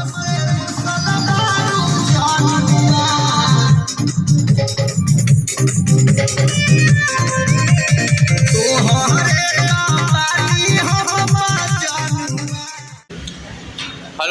Hello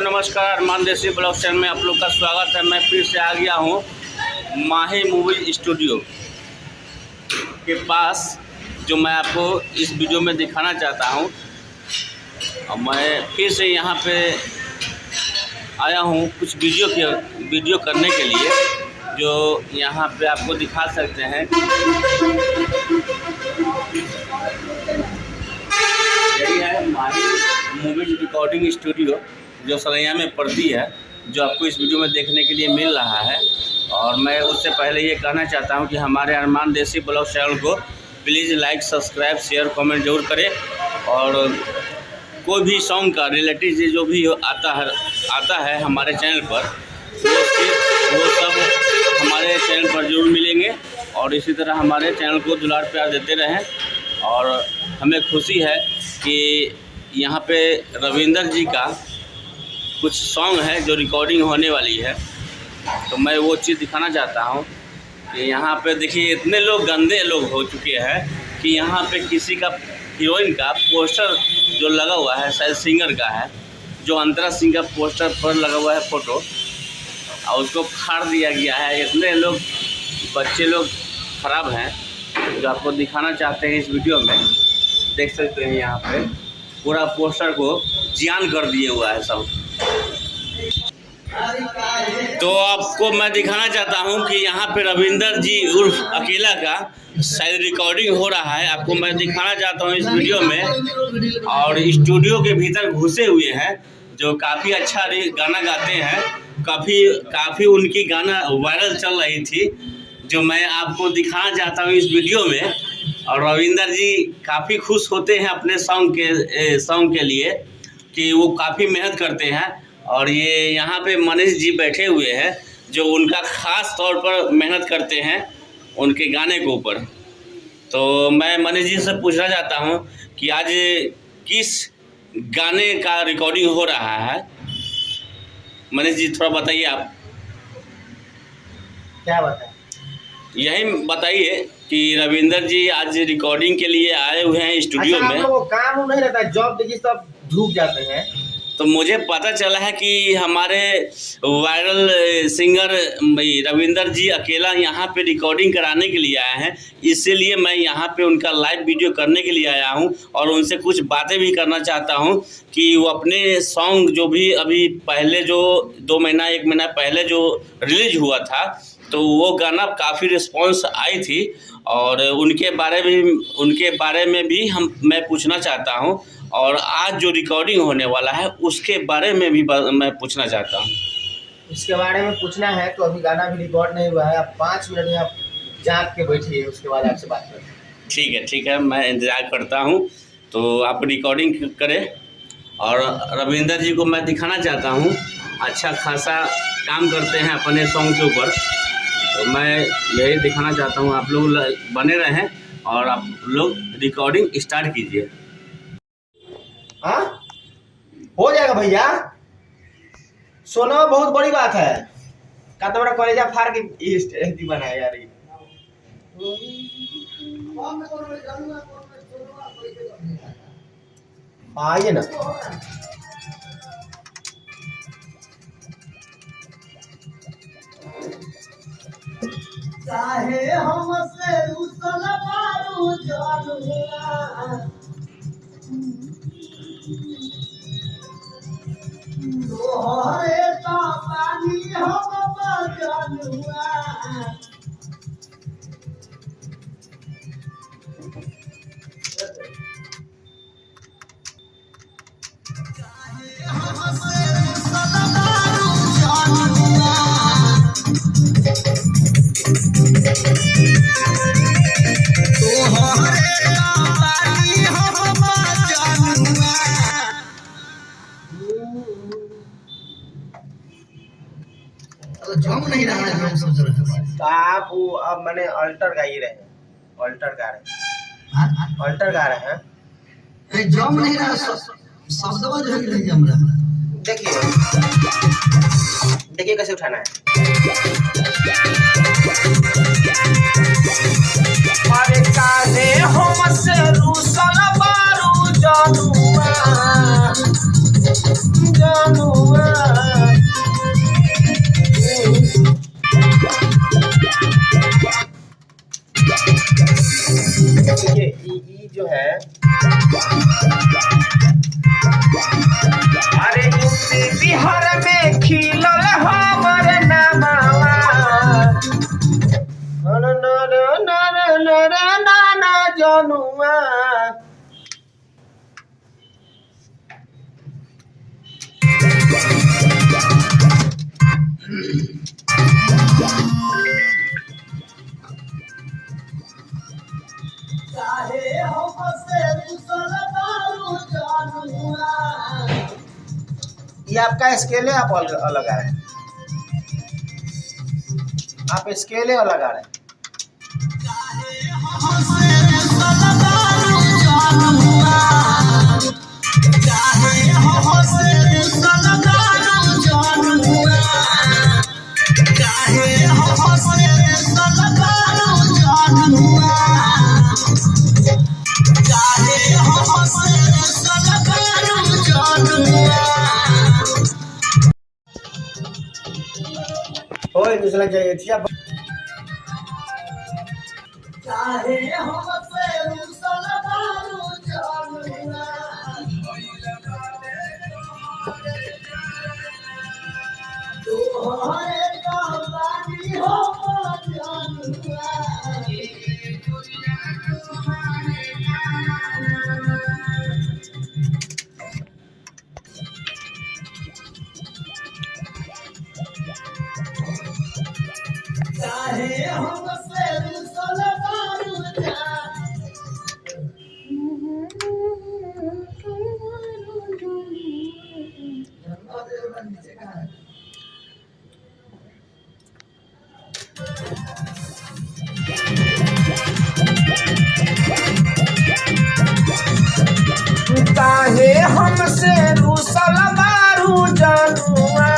नमस्कार, अरमान देसी blog channel में आप लोग का स्वागत है। मैं फिर से आ गया हूँ माही मूवी स्टूडियो के पास, जो मैं आपको इस वीडियो में दिखाना चाहता हूँ। और मैं फिर से यहाँ पे आया हूँ कुछ वीडियो करने के लिए, जो यहाँ पे आपको दिखा सकते हैं। यही है माही मूवी रिकॉर्डिंग स्टूडियो, जो सरैया में पड़ती है, जो आपको इस वीडियो में देखने के लिए मिल रहा है। और मैं उससे पहले ये कहना चाहता हूँ कि हमारे अरमान देसी ब्लॉग चैनल को please like, subscribe, share, comment जरूर करें। और कोई भी सॉन्ग का रिलेटेड जो भी आता है हमारे चैनल पर, वो सब हमारे चैनल पर जरूर मिलेंगे। और इसी तरह हमारे चैनल को दुलार प्यार देते रहें। और हमें खुशी है कि यहाँ पे रविंदर जी का कुछ सॉन्ग है जो रिकॉर्डिंग होने वाली है, तो मैं वो चीज़ दिखाना चाहता हूँ कि यहाँ पे देखिए इतने लोग गंदे लोग हो चुके हैं कि यहाँ पे किसी का हीरोइन का पोस्टर जो लगा हुआ है, शायद सिंगर का है, जो अंतरा सिंह का पोस्टर पर लगा हुआ है फ़ोटो, और उसको फाड़ दिया गया है। इतने लोग बच्चे लोग ख़राब हैं, जो आपको दिखाना चाहते हैं इस वीडियो में। देख सकते हैं यहाँ पे पूरा पोस्टर को जियान कर दिए हुआ है सब। तो आपको मैं दिखाना चाहता हूँ कि यहाँ पे रविंदर जी उर्फ अकेला का शायद रिकॉर्डिंग हो रहा है। आपको मैं दिखाना चाहता हूँ इस वीडियो में। और स्टूडियो के भीतर घुसे हुए हैं, जो काफ़ी अच्छा गाना गाते हैं। काफ़ी उनकी गाना वायरल चल रही थी, जो मैं आपको दिखाना चाहता हूँ इस वीडियो में। और रविंदर जी काफ़ी खुश होते हैं अपने सॉन्ग के लिए, कि वो काफ़ी मेहनत करते हैं। और ये यहाँ पे मनीष जी बैठे हुए हैं, जो उनका ख़ास तौर पर मेहनत करते हैं उनके गाने के ऊपर। तो मैं मनीष जी से पूछना चाहता हूँ कि आज किस गाने का रिकॉर्डिंग हो रहा है। मनीष जी थोड़ा बताइए आप। क्या बताएं? यही बताइए कि रविंदर जी आज रिकॉर्डिंग के लिए आए हुए हैं स्टूडियो में। वो काम नहीं रहता है, जॉब देखिए सब ढूक जाते हैं। तो मुझे पता चला है कि हमारे वायरल सिंगर रविंदर जी अकेला यहाँ पे रिकॉर्डिंग कराने के लिए आए हैं। इसीलिए मैं यहाँ पे उनका लाइव वीडियो करने के लिए आया हूँ, और उनसे कुछ बातें भी करना चाहता हूँ कि वो अपने सॉन्ग जो भी अभी पहले जो 1 महीना पहले जो रिलीज हुआ था, तो वो गाना काफ़ी रिस्पॉन्स आई थी। और उनके बारे में भी मैं पूछना चाहता हूँ। और आज जो रिकॉर्डिंग होने वाला है उसके बारे में भी मैं पूछना चाहता हूँ। इसके बारे में पूछना है तो अभी गाना भी रिकॉर्ड नहीं हुआ है। आप 5 मिनट में आप जाग के बैठिए, उसके बाद आपसे बात करें। ठीक है, मैं इंतज़ार करता हूँ। तो आप रिकॉर्डिंग करें। और रविंदर जी को मैं दिखाना चाहता हूँ, अच्छा खासा काम करते हैं अपने सॉन्ग के ऊपर। तो मैं यही दिखाना चाहता हूँ। आप लोग बने रहें और आप लोग रिकॉर्डिंग स्टार्ट कीजिए। हाँ, हो जाएगा भैया। सोना बहुत बड़ी बात है। का तो मेरा कॉलेजा फाड़ के बनाया यार। आइए ना। चाहे हमसे रुसल मारू जानुआ, तोहरे तो पानी हम जानुआ। तो जम नहीं रहा है, हम सोच रहे हैं। तो आप वो अब मैंने अल्टर गा ही रहे हैं, अल्टर गा रहे हैं। जम नहीं रहा, शब्द जो है नहीं जम रहा। देखिए देखिए कैसे उठाना है। अरे काहे हमसे रूसल बारू जनुआ जनुआ। ये जो है अरे यूपी बिहार में खिलल हमर नामावा ना जनुआ। ये आपका स्केल है, आप अलग आ रहे हैं, आप स्केल है अलग आ रहे हैं। ओए दूसरा चाहिए थी आप चाहे हमसे रुसल बारू जनुआ। तोहरे कहानी हो जनुआ। चाहे हमसे रुसल बारू काहे हमसे रुसल बारू जनुआ।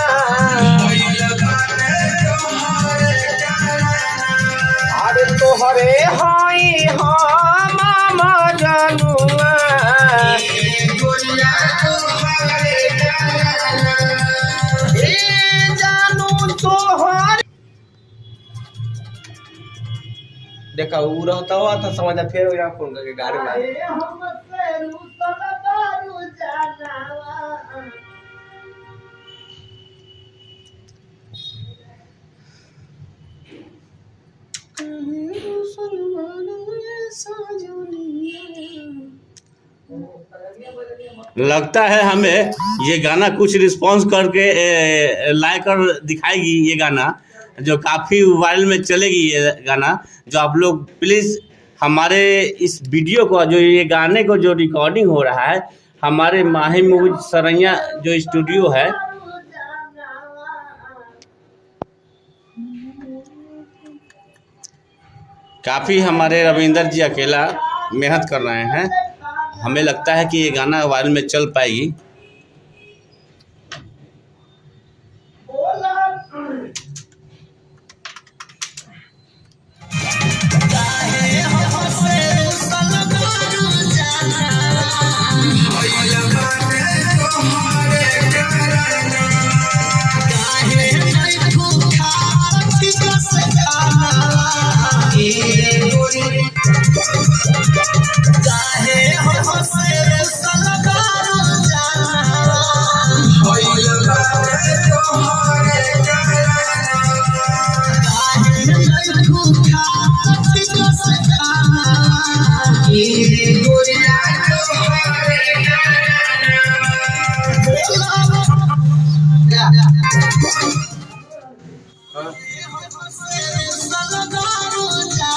अरे तोहरे हाई हम जनुआ। जानू तोहर देखा वो रहता हुआ था समझा, फिर फोन करके गाड़ी में लगता है हमें ये गाना कुछ रिस्पांस करके लाइक और दिखाएगी। ये गाना जो काफ़ी वायरल में चलेगी, ये गाना जो आप लोग प्लीज़ हमारे इस वीडियो को, जो ये गाने को जो रिकॉर्डिंग हो रहा है हमारे माही मूवीज सरैया जो स्टूडियो है, काफ़ी हमारे रविंदर जी अकेला मेहनत कर रहे हैं। हमें लगता है कि ये गाना वायरल में चल पाएगी।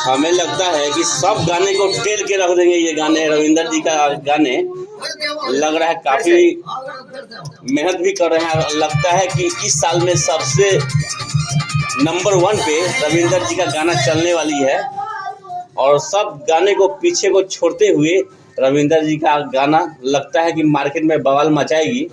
हमें लगता है कि सब गाने को टेल के रख देंगे। ये गाने रविंदर जी का गाने लग रहा है काफ़ी मेहनत भी कर रहे हैं। लगता है कि इस साल में सबसे नंबर 1 पे रविंदर जी का गाना चलने वाली है और सब गाने को पीछे को छोड़ते हुए रविंदर जी का गाना लगता है कि मार्केट में बवाल मचाएगी।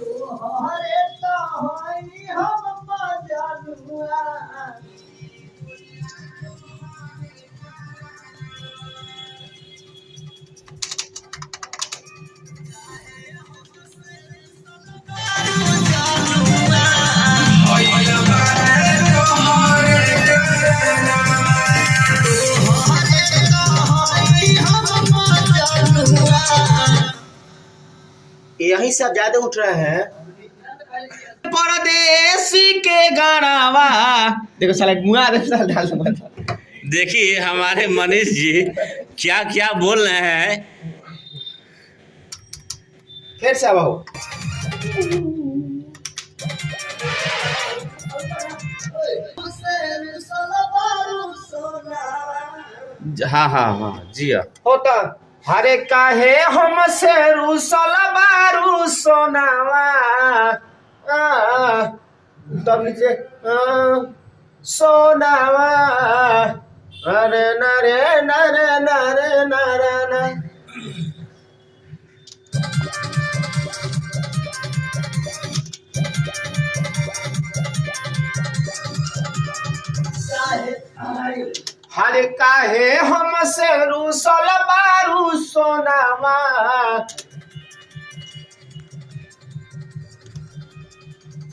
कि यहीं से आप ज्यादा उठ रहे हैं। परदेसी के गानावा देखो साला मुआ दे साला डाल दे। देखिए हमारे मनीष जी क्या क्या बोल रहे हैं। फिर से आओ। हाँ हाँ हाँ जी हाँ। होता हरे काहे हमसे रूसल बारू सोनावा तब नीचे सोनावा अरे नरे नरे नरे नरे नरे। हरे काहे हमसे रूसल बारू सोनावा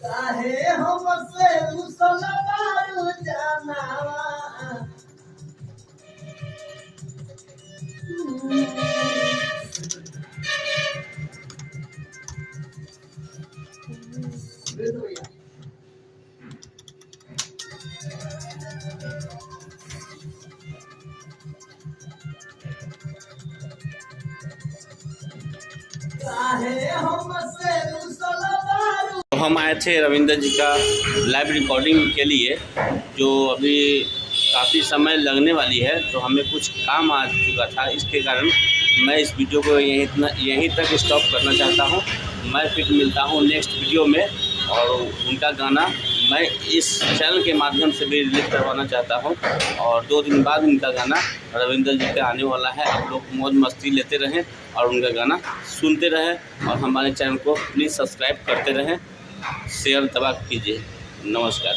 काहे हमसे रूसल बारू जनावा तो हम आए थे रविंदर जी का लाइव रिकॉर्डिंग के लिए, जो अभी काफ़ी समय लगने वाली है, तो हमें कुछ काम आ चुका था। इसके कारण मैं इस वीडियो को यहीं तक स्टॉप करना चाहता हूं। मैं फिर मिलता हूं नेक्स्ट वीडियो में, और उनका गाना मैं इस चैनल के माध्यम से भी रिलीज करवाना चाहता हूं। और 2 दिन बाद उनका गाना रविंदर जी का आने वाला है। आप लोग मौज मस्ती लेते रहें और उनका गाना सुनते रहें, और हमारे चैनल को प्लीज़ सब्सक्राइब करते रहें, शेयर दबा कीजिए। नमस्कार।